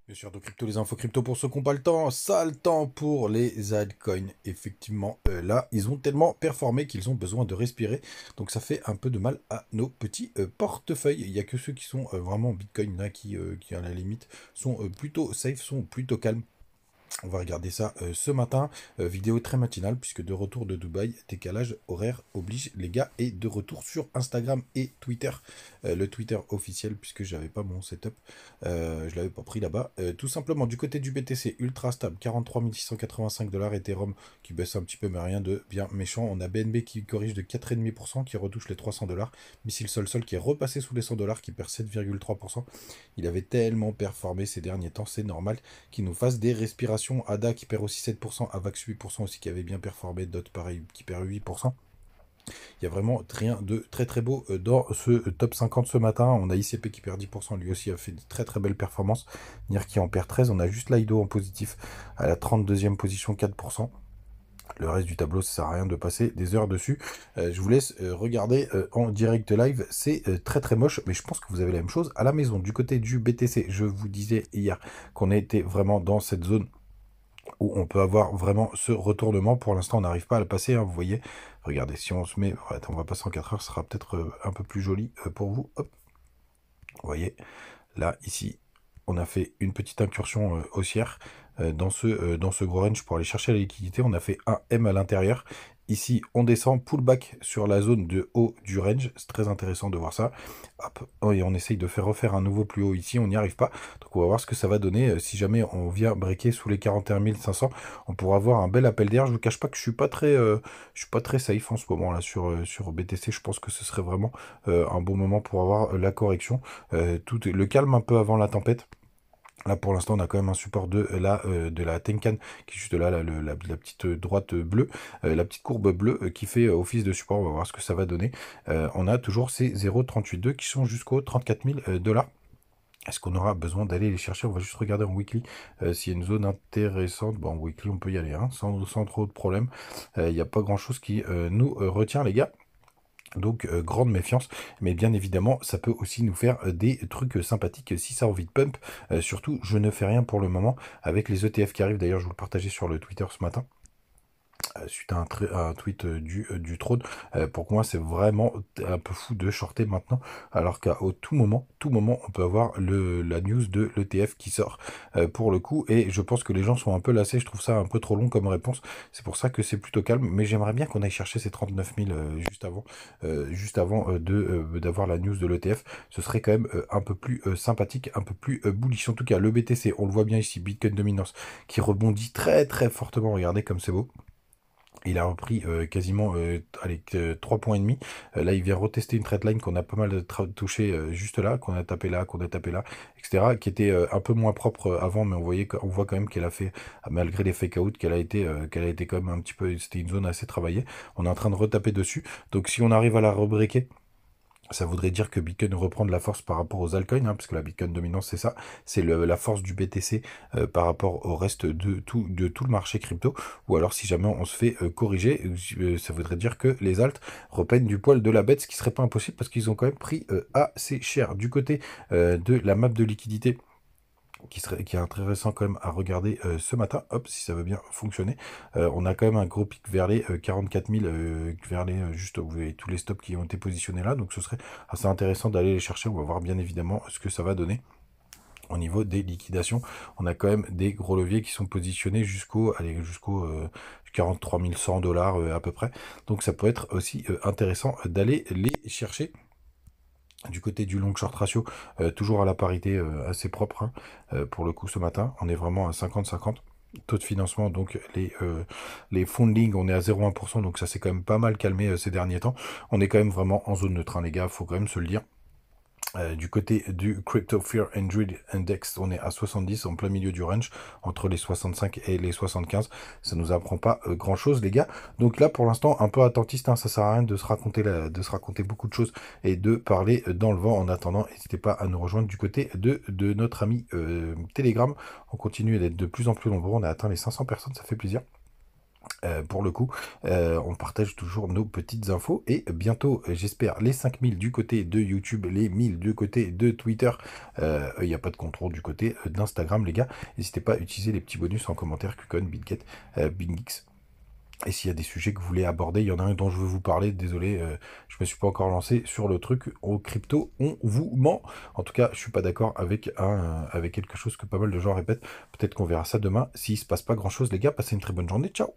Bien sûr, de crypto, les infos crypto pour ceux qui n'ont pas le temps, ça le temps pour les altcoins. Effectivement, là, ils ont tellement performé qu'ils ont besoin de respirer. Donc ça fait un peu de mal à nos petits portefeuilles. Il n'y a que ceux qui sont vraiment Bitcoin, là, qui à la limite sont plutôt safe, sont plutôt calmes. On va regarder ça ce matin, vidéo très matinale, puisque de retour de Dubaï, décalage horaire oblige les gars, et de retour sur Instagram et Twitter, le Twitter officiel, puisque j'avais pas mon setup, je l'avais pas pris là-bas. Tout simplement, du côté du BTC, ultra stable, 43 685 dollars, Ethereum qui baisse un petit peu, mais rien de bien méchant. On a BNB qui corrige de 4,5%, qui retouche les 300 dollars. Missile Sol qui est repassé sous les 100 dollars, qui perd 7,3%. Il avait tellement performé ces derniers temps, c'est normal qui nous fasse des respirations. ADA qui perd aussi 7%, AVAX 8% aussi qui avait bien performé, DOT pareil qui perd 8%. Il y a vraiment rien de très très beau dans ce top 50 ce matin. On a ICP qui perd 10%, lui aussi a fait de très très belles performances. NIR qui en perd 13, on a juste Lido en positif à la 32e position, 4%. Le reste du tableau, ça sert à rien de passer des heures dessus. Je vous laisse regarder en direct live. C'est très très moche, mais je pense que vous avez la même chose à la maison. Du côté du BTC, je vous disais hier qu'on était vraiment dans cette zone où on peut avoir vraiment ce retournement. Pour l'instant, on n'arrive pas à le passer, hein, vous voyez. Regardez, si on se met... Ouais, attends, on va passer en 4 heures, ce sera peut-être un peu plus joli pour vous. Hop, vous voyez, là, ici, on a fait une petite incursion haussière dans ce gros range pour aller chercher la liquidité. On a fait un M à l'intérieur. Ici, on descend, pullback sur la zone de haut du range. C'est très intéressant de voir ça. Hop, et on essaye de faire refaire un nouveau plus haut ici. On n'y arrive pas. Donc, on va voir ce que ça va donner. Si jamais on vient breaker sous les 41 500, on pourra avoir un bel appel d'air. Je vous cache pas que je suis pas très safe en ce moment là sur BTC. Je pense que ce serait vraiment un bon moment pour avoir la correction. Le calme un peu avant la tempête. Là, pour l'instant, on a quand même un support de la Tenkan, qui est juste là, la petite droite bleue, la petite courbe bleue qui fait office de support. On va voir ce que ça va donner. On a toujours ces 0,382 qui sont jusqu'aux 34 000 dollars. Est-ce qu'on aura besoin d'aller les chercher? On va juste regarder en weekly s'il y a une zone intéressante. Bon, en weekly, on peut y aller, hein, sans trop de problème. Il n'y a pas grand-chose qui nous retient, les gars. Donc, grande méfiance, mais bien évidemment, ça peut aussi nous faire des trucs sympathiques si ça a envie de pump. Surtout, je ne fais rien pour le moment avec les ETF qui arrivent. D'ailleurs, je vous le partageais sur le Twitter ce matin suite à un tweet du trône. Pour moi, c'est vraiment un peu fou de shorter maintenant, alors qu'à tout moment, on peut avoir la news de l'ETF qui sort pour le coup. Et je pense que les gens sont un peu lassés. Je trouve ça un peu trop long comme réponse. C'est pour ça que c'est plutôt calme. Mais j'aimerais bien qu'on aille chercher ces 39 000 juste avant d'avoir la news de l'ETF. Ce serait quand même un peu plus sympathique, un peu plus bullish. En tout cas, le BTC, on le voit bien ici, Bitcoin Dominance, qui rebondit très très fortement. Regardez comme c'est beau. Il a repris quasiment allez, 3 points et demi. Là, il vient retester une trendline qu'on a pas mal touché juste là, qu'on a tapé là, qu'on a tapé là, etc. Qui était un peu moins propre avant, mais on voit quand même qu'elle a fait, malgré les fake out, qu'elle a été quand même un petit peu, c'était une zone assez travaillée. On est en train de retaper dessus. Donc si on arrive à la rebreaker, ça voudrait dire que Bitcoin reprend de la force par rapport aux altcoins, hein, parce que la Bitcoin dominance, c'est ça, c'est la force du BTC par rapport au reste de tout le marché crypto. Ou alors, si jamais on se fait corriger, ça voudrait dire que les alts repeignent du poil de la bête, ce qui serait pas impossible parce qu'ils ont quand même pris assez cher. Du côté de la map de liquidité, qui est intéressant quand même à regarder ce matin, hop, si ça veut bien fonctionner. On a quand même un gros pic vers les 44 000, vers les, juste, vous voyez tous les stops qui ont été positionnés là, donc ce serait assez intéressant d'aller les chercher. On va voir bien évidemment ce que ça va donner. Au niveau des liquidations, on a quand même des gros leviers qui sont positionnés jusqu'au 43 100 dollars à peu près. Donc ça peut être aussi intéressant d'aller les chercher. Du côté du long short ratio, toujours à la parité assez propre hein, pour le coup ce matin. On est vraiment à 50-50. Taux de financement, donc les funding, on est à 0,1%, donc ça s'est quand même pas mal calmé ces derniers temps. On est quand même vraiment en zone neutre, hein, les gars, faut quand même se le dire. Du côté du Crypto Fear and Greed Index, on est à 70, en plein milieu du range, entre les 65 et les 75. Ça nous apprend pas grand chose, les gars. Donc là, pour l'instant, un peu attentiste, hein, ça sert à rien de se raconter beaucoup de choses et de parler dans le vent. En attendant, n'hésitez pas à nous rejoindre du côté de notre ami Telegram. On continue d'être de plus en plus nombreux. On a atteint les 500 personnes, ça fait plaisir. Pour le coup, on partage toujours nos petites infos et bientôt, j'espère, les 5000 du côté de YouTube, les 1000 du côté de Twitter. Il n'y a pas de contrôle du côté d'Instagram, les gars. N'hésitez pas à utiliser les petits bonus en commentaire, Qcon, BitGet, BingX. Et s'il y a des sujets que vous voulez aborder, il y en a un dont je veux vous parler. Désolé, je me suis pas encore lancé sur le truc. Au crypto, on vous ment. En tout cas, je suis pas d'accord avec avec quelque chose que pas mal de gens répètent. Peut-être qu'on verra ça demain. S'il se passe pas grand chose, les gars, passez une très bonne journée. Ciao!